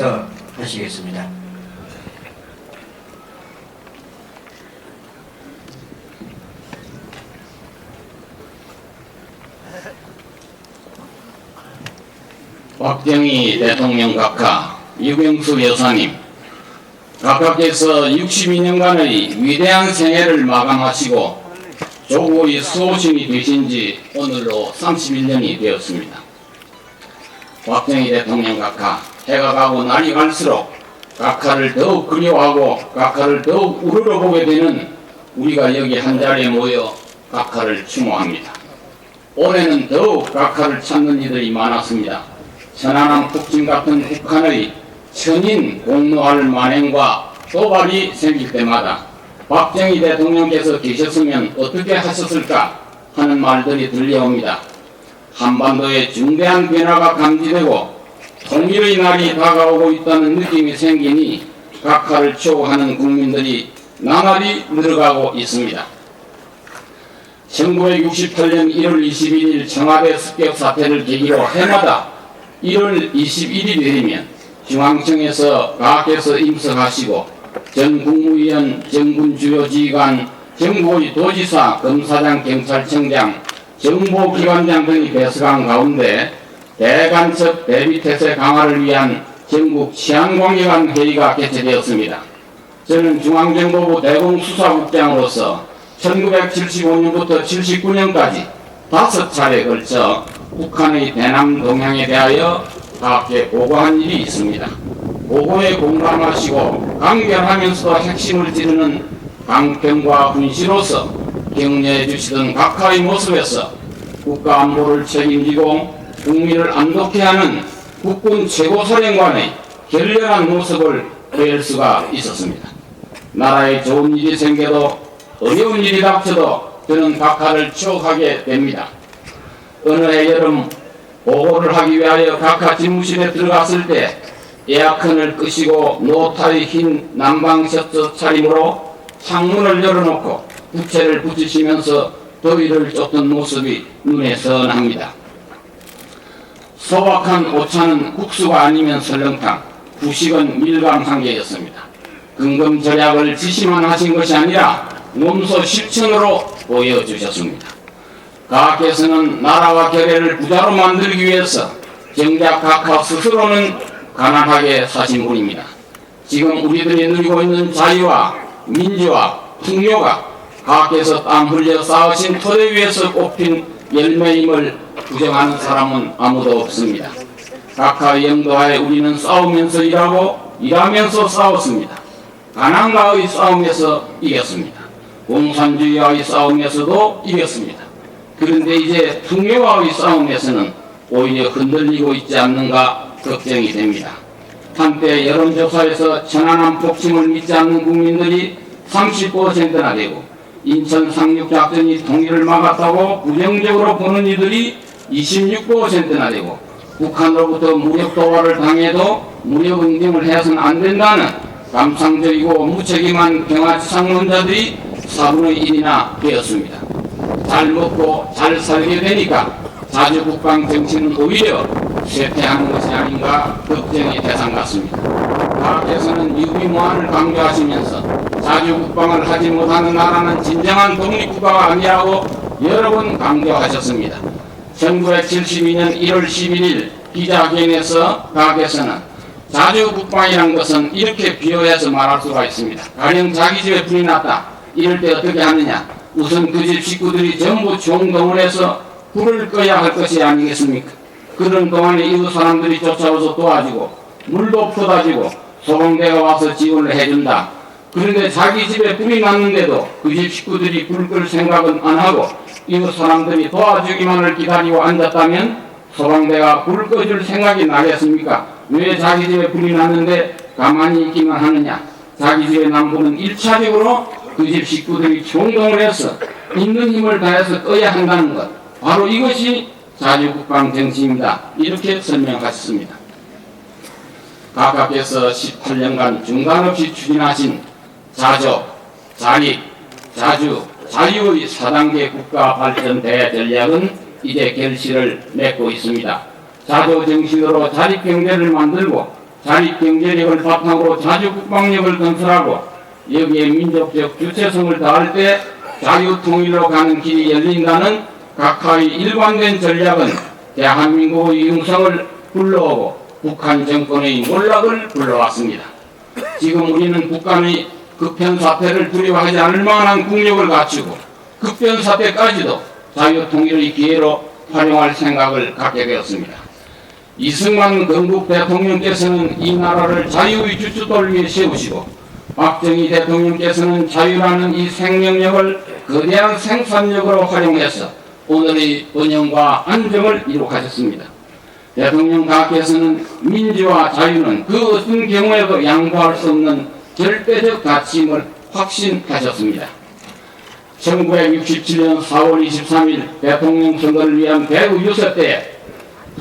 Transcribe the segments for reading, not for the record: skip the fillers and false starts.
하시겠습니다. 박정희 대통령 각하, 유경수 여사님, 각하께서 62년간의 위대한 생애를 마감하시고 조국의 수호신이 되신 지 오늘로 31년이 되었습니다. 박정희 대통령 각하, 해가 가고 날이 갈수록 각하를 더욱 그리워하고 각하를 더욱 우러러보게 되는 우리가 여기 한자리에 모여 각하를 추모합니다. 올해는 더욱 각하를 찾는 이들이 많았습니다. 천안함 폭진 같은 북한의 천인 공노할 만행과 도발이 생길 때마다 박정희 대통령께서 계셨으면 어떻게 하셨을까 하는 말들이 들려옵니다. 한반도에 중대한 변화가 감지되고 통일의 날이 다가오고 있다는 느낌이 생기니 각하를 추호하는 국민들이 나날이 늘어가고 있습니다. 1968년 1월 21일 청와대 습격 사태를 계기로 해마다 1월 21일이 되면 중앙청에서 각하께서 임석하시고 전 국무위원, 정군 주요 지휘관, 정부의 도지사, 검사장, 경찰청장, 정보기관장 등이 배석한 가운데 대간첩 대비태세 강화를 위한 전국 치안관계관 회의가 개최되었습니다. 저는 중앙정보부 대공수사국장으로서 1975년부터 79년까지 5차례에 걸쳐 북한의 대남 동향에 대하여 각하께 보고한 일이 있습니다. 보고에 공감하시고 강결하면서도 핵심을 찌르는 강평과 훈시로서 격려해 주시던 각하의 모습에서 국가 안보를 책임지고 국민을 안독해 하는 국군 최고사령관의 결렬한 모습을 뵐 수가 있었습니다. 나라에 좋은 일이 생겨도 어려운 일이 닥쳐도 저는 각하를 추억하게 됩니다. 어느 해 여름 보고를 하기 위하여 각하 집무실에 들어갔을 때 에어컨을 끄시고 노타의 흰 난방 셔츠 차림으로 창문을 열어놓고 부채를 붙이시면서 더위를 쫓던 모습이 눈에 선합니다. 소박한 오차는 국수가 아니면 설렁탕, 후식은 밀감 한 개였습니다. 근검절약을 지시만 하신 것이 아니라 몸소 실천으로 보여주셨습니다. 각하께서는 나라와 결의를 부자로 만들기 위해서 정작 각하 스스로는 가난하게 사신 분입니다. 지금 우리들이 누리고 있는 자유와 민주와 풍요가 각하께서 땀 흘려 쌓으신 토대 위에서 꼽힌 열매임을 부정하는 사람은 아무도 없습니다. 각하의 영도하에 우리는 싸우면서 일하고 일하면서 싸웠습니다. 가난과의 싸움에서 이겼습니다. 공산주의와의 싸움에서도 이겼습니다. 그런데 이제 풍요와의 싸움에서는 오히려 흔들리고 있지 않는가 걱정이 됩니다. 한때 여론조사에서 천안함 폭침을 믿지 않는 국민들이 39%나 되고 인천 상륙작전이 통일을 막았다고 부정적으로 보는 이들이 26%나 되고 북한으로부터 무력 도발을 당해도 무력 응징을 해서는 안 된다는 감상적이고 무책임한 병아치상론자들이 4분의 1이나 되었습니다. 잘 먹고 잘 살게 되니까 자주국방 정치는 오히려 쇠퇴하는 것이 아닌가 걱정의 대상 같습니다. 각하께서는 유비무한을 강조하시면서 자주국방을 하지 못하는 나라는 진정한 독립국가가 아니라고 여러 번 강조하셨습니다. 1972년 1월 11일 기자회견에서 각하께서는 자주국방이란 것은 이렇게 비유해서 말할 수가 있습니다. 가령 자기 집에 불이 났다. 이럴 때 어떻게 하느냐. 우선 그 집 식구들이 전부 총동원해서 불을 꺼야 할 것이 아니겠습니까? 그런 동안에 이웃 사람들이 쫓아와서 도와주고 물도 퍼다주고 소방대가 와서 지원을 해준다. 그런데 자기 집에 불이 났는데도 그 집 식구들이 불 끌 생각은 안 하고 이웃 사람들이 도와주기만을 기다리고 앉았다면 소방대가 불 꺼줄 생각이 나겠습니까? 왜 자기 집에 불이 났는데 가만히 있기만 하느냐? 자기 집에 난 불은 1차적으로 그 집 식구들이 총동을 해서 있는 힘을 다해서 꺼야 한다는 것. 바로 이것이 자주국방 정치입니다. 이렇게 설명하셨습니다. 각하께서 18년간 중단 없이 추진하신 자조, 자립, 자주, 자유의 4단계 국가 발전 대전략은 이제 결실을 맺고 있습니다. 자조 정신으로 자립 경제를 만들고 자립경제력을 바탕으로 자주국방력을 건설하고 여기에 민족적 주체성을 다할 때 자유통일로 가는 길이 열린다는 각하의 일관된 전략은 대한민국의 융성을 불러오고 북한 정권의 몰락을 불러왔습니다. 지금 우리는 북한의 급변사태를 두려워하지 않을 만한 국력을 갖추고 급변사태까지도 자유통일의 기회로 활용할 생각을 갖게 되었습니다. 이승만 건국 대통령께서는 이 나라를 자유의 주춧돌 위에 세우시고 박정희 대통령께서는 자유라는 이 생명력을 거대한 생산력으로 활용해서 오늘의 번영과 안정을 이룩하셨습니다. 대통령 각께서는 민주와 자유는 그 어떤 경우에도 양보할 수 없는 절대적 가치임을 확신하셨습니다. 1967년 4월 23일 대통령 선거를 위한 대구 유세 때에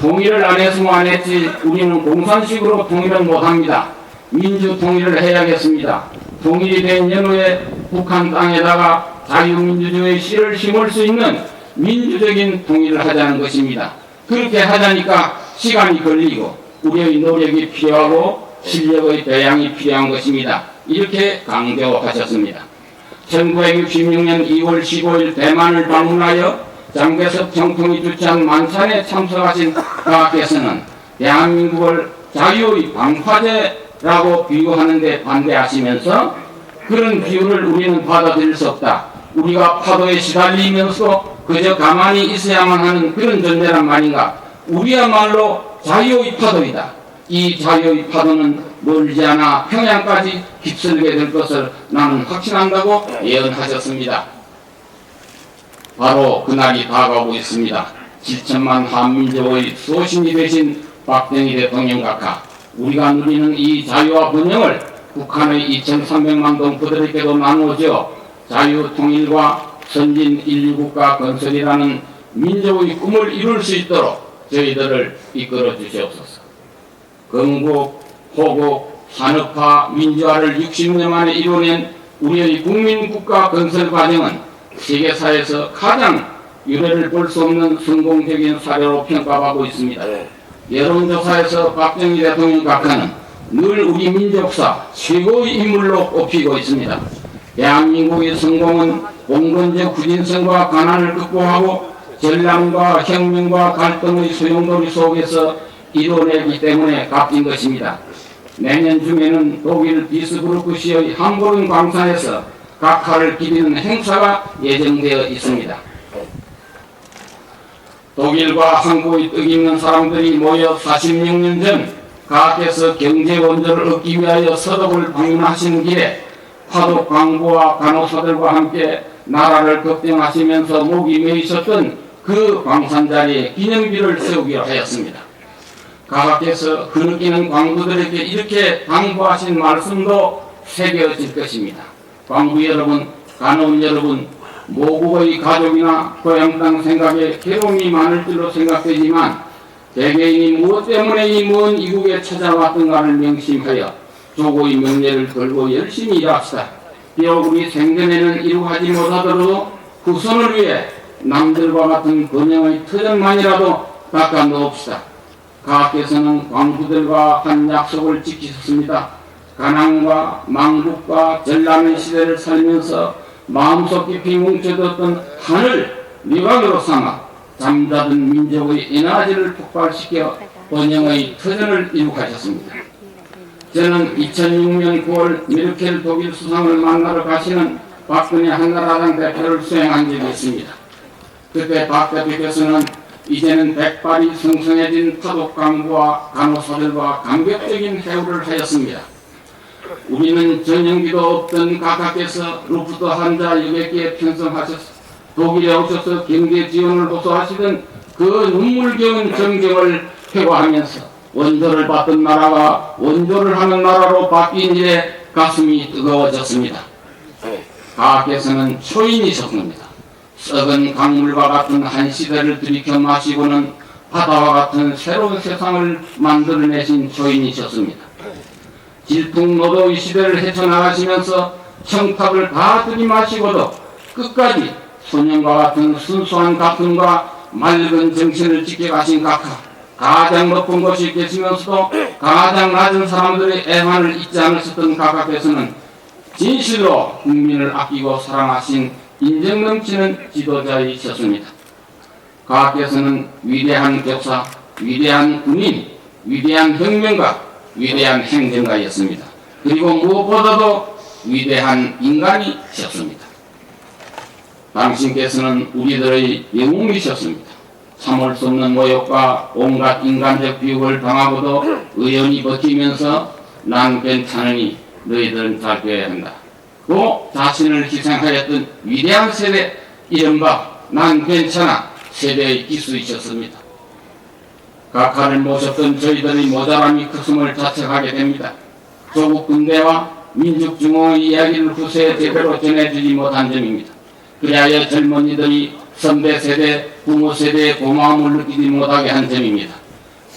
통일을 안 했으면 안 했지 우리는 공산식으로 통일은 못합니다. 민주 통일을 해야겠습니다. 통일이 된 연후에 북한 땅에다가 자유민주주의의 씨를 심을 수 있는 민주적인 통일을 하자는 것입니다. 그렇게 하자니까 시간이 걸리고 우리의 노력이 필요하고 실력의 배양이 필요한 것입니다. 이렇게 강조하셨습니다. 1966년 2월 15일 대만을 방문하여 장개석 총통이 주최한 만찬에 참석하신 각하께서는 대한민국을 자유의 방파제라고 비유하는 데 반대하시면서 그런 비유를 우리는 받아들일 수 없다. 우리가 파도에 시달리면서 그저 가만히 있어야만 하는 그런 존재란 말인가. 우리야말로 자유의 파도이다. 이 자유의 파도는 멀지 않아 평양까지 휩쓸게 될 것을 나는 확신한다고 예언하셨습니다. 바로 그날이 다가오고 있습니다. 7천만 한민족의 수호신이 되신 박정희 대통령 각하, 우리가 누리는 이 자유와 번영을 북한의 2,300만 동포들에게도 나누어져 자유 통일과 선진 인류국가 건설이라는 민족의 꿈을 이룰 수 있도록 저희들을 이끌어 주시옵소서. 건국, 호국, 산업화, 민주화를 60년 만에 이뤄낸 우리의 국민국가 건설 과정은 세계사에서 가장 유례를 볼 수 없는 성공적인 사례로 평가받고 있습니다. 여론조사에서 박정희 대통령 각하는 늘 우리 민족사 최고의 인물로 꼽히고 있습니다. 대한민국의 성공은 봉건적 후진성과 가난을 극복하고 전랑과 혁명과 갈등의 소용돌이 속에서 이뤄내기 때문에 값진 것입니다. 내년 중에는 독일 비스부르크시의 함부른 광산에서 각하를 기리는 행사가 예정되어 있습니다. 독일과 한국의 뜻있는 사람들이 모여 46년 전 각하께서 경제 원조를 얻기 위하여 서독을 방문하시는 길에 화독 광부와 간호사들과 함께 나라를 걱정하시면서 목이 메이셨던 그 광산 자리에 기념비를 세우기로 하였습니다. 각하께서 흐느끼는 광부들에게 이렇게 당부하신 말씀도 새겨질 것입니다. 광부 여러분, 간호원 여러분, 모국의 가족이나 고향 땅 생각에 괴로움이 많을 줄로 생각되지만 개개인이 무엇 때문에 이 먼 이국에 찾아왔던가를 명심하여 조고의 명예를 걸고 열심히 일합시다. 비록 우리 생전에는 이루하지 못하더라도 후손을 위해 남들과 같은 번영의 터전만이라도 닦아 놓읍시다. 각하께서는 광부들과 한 약속을 지키셨습니다. 가난과 망국과 전람의 시대를 살면서 마음속 깊이 뭉쳐뒀던 한을 미각으로 삼아 잠자던 민족의 에너지를 폭발시켜 번영의 터전을 이룩하셨습니다. 저는 2006년 9월 메르켈 독일 수상을 만나러 가시는 박근혜 한나라당 대표를 수행한 적이 있습니다. 그때 박 대표께서는 이제는 백발이 성성해진 파독 간부와 간호사들과 감격적인 해우를 하였습니다. 우리는 전용기도 없던 각하께서 루프트 환자 600개에 편성하셔서 독일에 오셔서 경제 지원을 호소하시던 그 눈물겨운 전경을 회고하면서 원조를 받던 나라가 원조를 하는 나라로 바뀐 일에 가슴이 뜨거워졌습니다. 각하께서는 초인이셨습니다. 썩은 강물과 같은 한 시대를 들이켜 마시고는 바다와 같은 새로운 세상을 만들어내신 초인이셨습니다. 질풍노도의 시대를 헤쳐나가시면서 청탁을 다 들이마시고도 끝까지 소년과 같은 순수한 가슴과 맑은 정신을 지켜가신 각하, 가장 높은 곳이 계시면서도 가장 낮은 사람들의 애환을 잊지 않으셨던 각하께서는 진실로 국민을 아끼고 사랑하신 인정 넘치는 지도자이셨습니다. 각하께서는 위대한 교사, 위대한 군인, 위대한 혁명가, 위대한 행정가였습니다. 그리고 무엇보다도 위대한 인간이셨습니다. 당신께서는 우리들의 영웅이셨습니다. 참을 수 없는 모욕과 온갖 인간적 비극을 당하고도 의연히 버티면서 난 괜찮으니 너희들은 잘 되어야 한다. 또 자신을 희생하였던 위대한 세대 이른바 난 괜찮아 세대의 기수이셨습니다. 각하를 모셨던 저희들의 모자람이 컸음을 자책하게 됩니다. 조국 근대와 민족중흥의 이야기를 후세에 제대로 전해주지 못한 점입니다. 그리하여 젊은이들이 선배 세대, 부모 세대의 고마움을 느끼지 못하게 한 점입니다.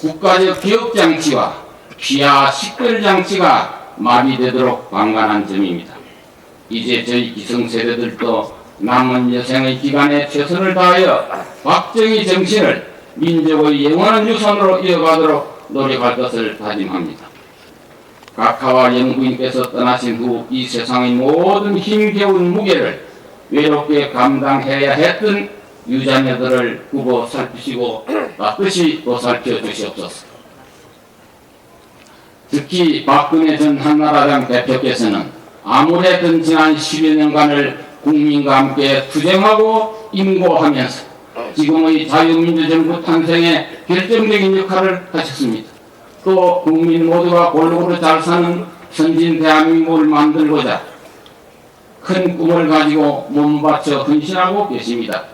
국가적 기업장치와 귀하 식별장치가 마비되도록 방관한 점입니다. 이제 저희 기성세대들도 남은 여생의 기간에 최선을 다하여 박정희 정신을 민족의 영원한 유산으로 이어가도록 노력할 것을 다짐합니다. 각하와 영부인께서 떠나신 후 이 세상의 모든 힘겨운 무게를 외롭게 감당해야 했던 유자녀들을 보고 살피시고 따뜻이 보살펴 주시옵소서. 특히 박근혜 전 한나라당 대표께서는 아무래도 지난 10여 년간을 국민과 함께 투쟁하고 임고하면서 지금의 자유민주정부 탄생에 결정적인 역할을 하셨습니다. 또 국민 모두가 골고루 잘 사는 선진 대한민국을 만들고자 큰 꿈을 가지고 몸바쳐 헌신하고 계십니다.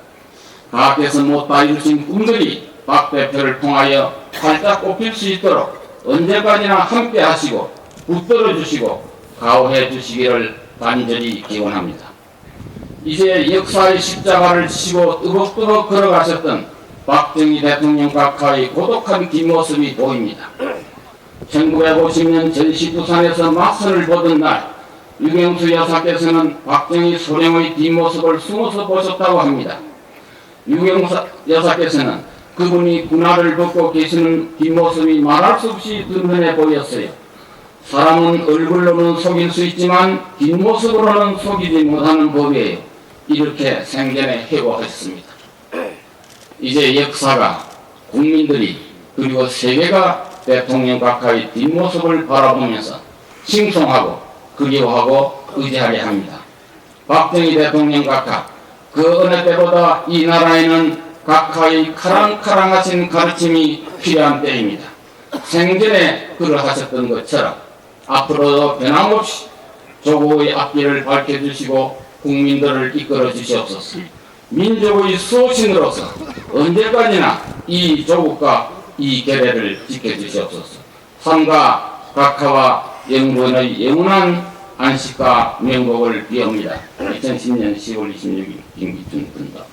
각하께서 못다 이루신 꿈들이 박 대표를 통하여 활짝 꼽힐 수 있도록 언제까지나 함께 하시고 붙들어 주시고 가호해 주시기를 간절히 기원합니다. 이제 역사의 십자가를 지시고 뜨겁뜨겁 걸어가셨던 박정희 대통령 각하의 고독한 뒷모습이 보입니다. 1950년 전시부산에서 맞선을 보던 날 유경수 여사께서는 박정희 소령의 뒷모습을 숨어서 보셨다고 합니다. 유경수 여사께서는 그분이 군화를 벗고 계시는 뒷모습이 말할 수 없이 든든해 보였어요. 사람은 얼굴로는 속일 수 있지만 뒷모습으로는 속이지 못하는 법이에요. 이렇게 생전에 해고하셨습니다. 이제 역사가, 국민들이, 그리고 세계가 대통령 각하의 뒷모습을 바라보면서 칭송하고 그리워하고 의지하려 합니다. 박정희 대통령 각하, 그 어느 때보다 이 나라에는 각하의 카랑카랑하신 가르침이 필요한 때입니다. 생전에 그러하셨던 것처럼 앞으로도 변함없이 조국의 앞길을 밝혀주시고 국민들을 이끌어 주시옵소서. 민족의 수호신으로서 언제까지나 이 조국과 이 계례를 지켜주시옵소서. 삼가 각하와 영부인의 영원한 안식과 명복을 비옵니다. 2010년 10월 26일 김기춘 군다.